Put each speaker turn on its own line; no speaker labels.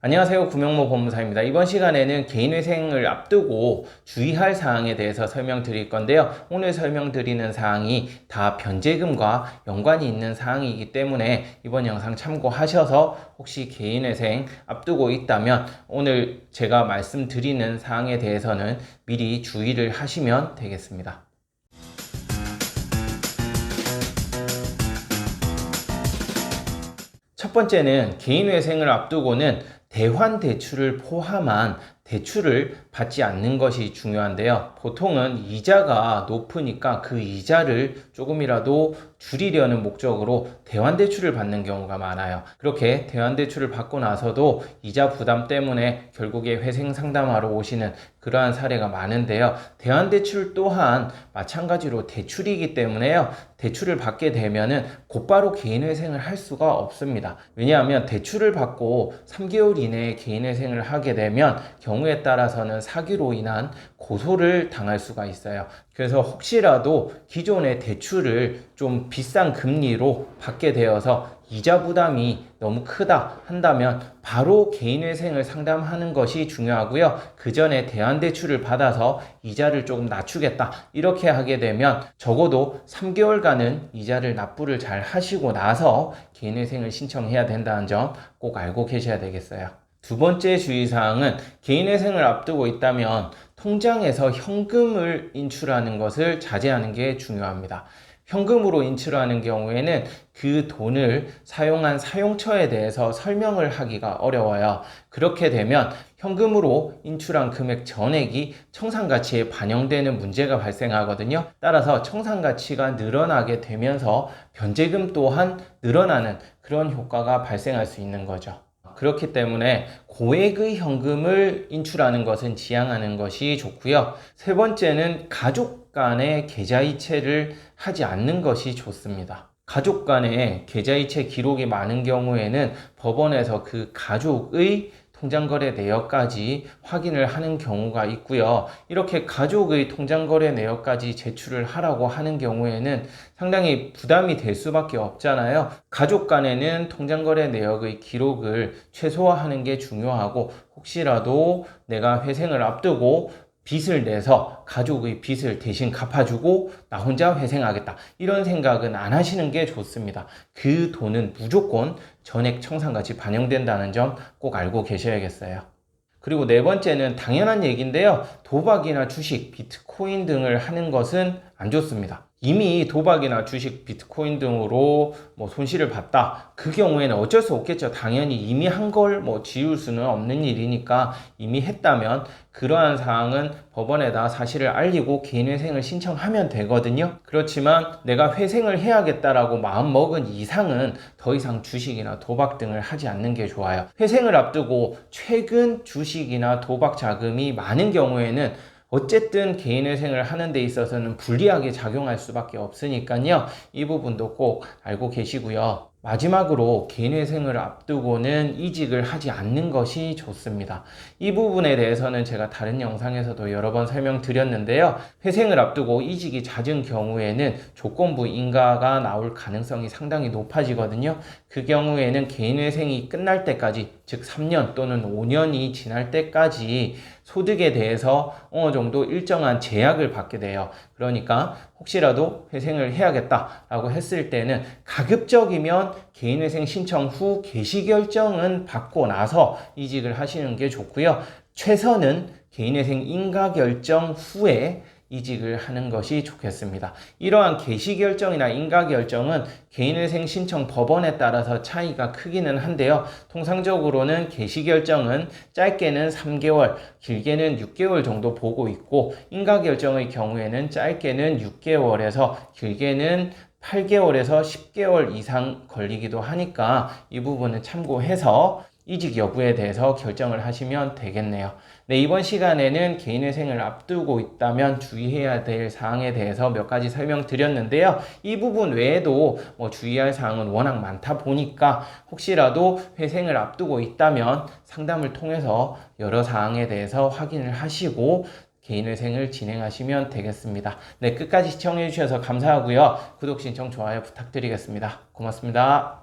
안녕하세요. 구명모 법무사입니다. 이번 시간에는 개인회생을 앞두고 주의할 사항에 대해서 설명드릴 건데요. 오늘 설명드리는 사항이 다 변제금과 연관이 있는 사항이기 때문에 이번 영상 참고하셔서 혹시 개인회생 앞두고 있다면 오늘 제가 말씀드리는 사항에 대해서는 미리 주의를 하시면 되겠습니다. 첫 번째는 개인회생을 앞두고는 대환대출을 포함한 대출을 받지 않는 것이 중요한데요. 보통은 이자가 높으니까 그 이자를 조금이라도 줄이려는 목적으로 대환대출을 받는 경우가 많아요. 그렇게 대환대출을 받고 나서도 이자 부담 때문에 결국에 회생 상담하러 오시는 그러한 사례가 많은데요. 대환대출 또한 마찬가지로 대출이기 때문에요. 대출을 받게 되면은 곧바로 개인회생을 할 수가 없습니다. 왜냐하면 대출을 받고 3개월 이내에 개인회생을 하게 되면 경우에 따라서는 사기로 인한 고소를 당할 수가 있어요. 그래서 혹시라도 기존의 대출을 좀 비싼 금리로 받게 되어서 이자 부담이 너무 크다 한다면 바로 개인회생을 상담하는 것이 중요하고요. 그 전에 대환대출을 받아서 이자를 조금 낮추겠다 이렇게 하게 되면 적어도 3개월간은 이자를 납부를 잘 하시고 나서 개인회생을 신청해야 된다는 점 꼭 알고 계셔야 되겠어요. 두 번째 주의사항은 개인회생을 앞두고 있다면 통장에서 현금을 인출하는 것을 자제하는 게 중요합니다. 현금으로 인출하는 경우에는 그 돈을 사용한 사용처에 대해서 설명을 하기가 어려워요. 그렇게 되면 현금으로 인출한 금액 전액이 청산가치에 반영되는 문제가 발생하거든요. 따라서 청산가치가 늘어나게 되면서 변제금 또한 늘어나는 그런 효과가 발생할 수 있는 거죠. 그렇기 때문에 고액의 현금을 인출하는 것은 지양하는 것이 좋고요. 세 번째는 가족 간의 계좌이체를 하지 않는 것이 좋습니다. 가족 간의 계좌이체 기록이 많은 경우에는 법원에서 그 가족의 통장거래 내역까지 확인을 하는 경우가 있고요. 이렇게 가족의 통장거래 내역까지 제출을 하라고 하는 경우에는 상당히 부담이 될 수밖에 없잖아요. 가족 간에는 통장거래 내역의 기록을 최소화하는 게 중요하고 혹시라도 내가 회생을 앞두고 빚을 내서 가족의 빚을 대신 갚아주고 나 혼자 회생하겠다 이런 생각은 안 하시는 게 좋습니다. 그 돈은 무조건 전액 청산가치 반영된다는 점 꼭 알고 계셔야겠어요. 그리고 네 번째는 당연한 얘기인데요. 도박이나 주식, 비트코인 등을 하는 것은 안 좋습니다. 이미 도박이나 주식, 비트코인 등으로 손실을 봤다. 그 경우에는 어쩔 수 없겠죠. 당연히 이미 한 걸 지울 수는 없는 일이니까 이미 했다면 그러한 사항은 법원에다 사실을 알리고 개인회생을 신청하면 되거든요. 그렇지만 내가 회생을 해야겠다라고 마음먹은 이상은 더 이상 주식이나 도박 등을 하지 않는 게 좋아요. 회생을 앞두고 최근 주식이나 도박 자금이 많은 경우에는 어쨌든 개인회생을 하는 데 있어서는 불리하게 작용할 수밖에 없으니까요. 이 부분도 꼭 알고 계시고요. 마지막으로 개인회생을 앞두고는 이직을 하지 않는 것이 좋습니다. 이 부분에 대해서는 제가 다른 영상에서도 여러 번 설명드렸는데요. 회생을 앞두고 이직이 잦은 경우에는 조건부 인가가 나올 가능성이 상당히 높아지거든요. 그 경우에는 개인회생이 끝날 때까지, 즉 3년 또는 5년이 지날 때까지 소득에 대해서 어느 정도 일정한 제약을 받게 돼요. 그러니까 혹시라도 회생을 해야겠다라고 했을 때는 가급적이면 개인회생 신청 후 개시결정은 받고 나서 이직을 하시는 게 좋고요. 최선은 개인회생 인가결정 후에 이직을 하는 것이 좋겠습니다. 이러한 개시결정이나 인가결정은 개인회생 신청 법원에 따라서 차이가 크기는 한데요. 통상적으로는 개시결정은 짧게는 3개월, 길게는 6개월 정도 보고 있고 인가결정의 경우에는 짧게는 6개월에서 길게는 8개월에서 10개월 이상 걸리기도 하니까 이 부분은 참고해서 이직 여부에 대해서 결정을 하시면 되겠네요. 네, 이번 시간에는 개인회생을 앞두고 있다면 주의해야 될 사항에 대해서 몇 가지 설명드렸는데요. 이 부분 외에도 주의할 사항은 워낙 많다 보니까 혹시라도 회생을 앞두고 있다면 상담을 통해서 여러 사항에 대해서 확인을 하시고 개인회생을 진행하시면 되겠습니다. 네, 끝까지 시청해 주셔서 감사하고요. 구독, 신청, 좋아요 부탁드리겠습니다. 고맙습니다.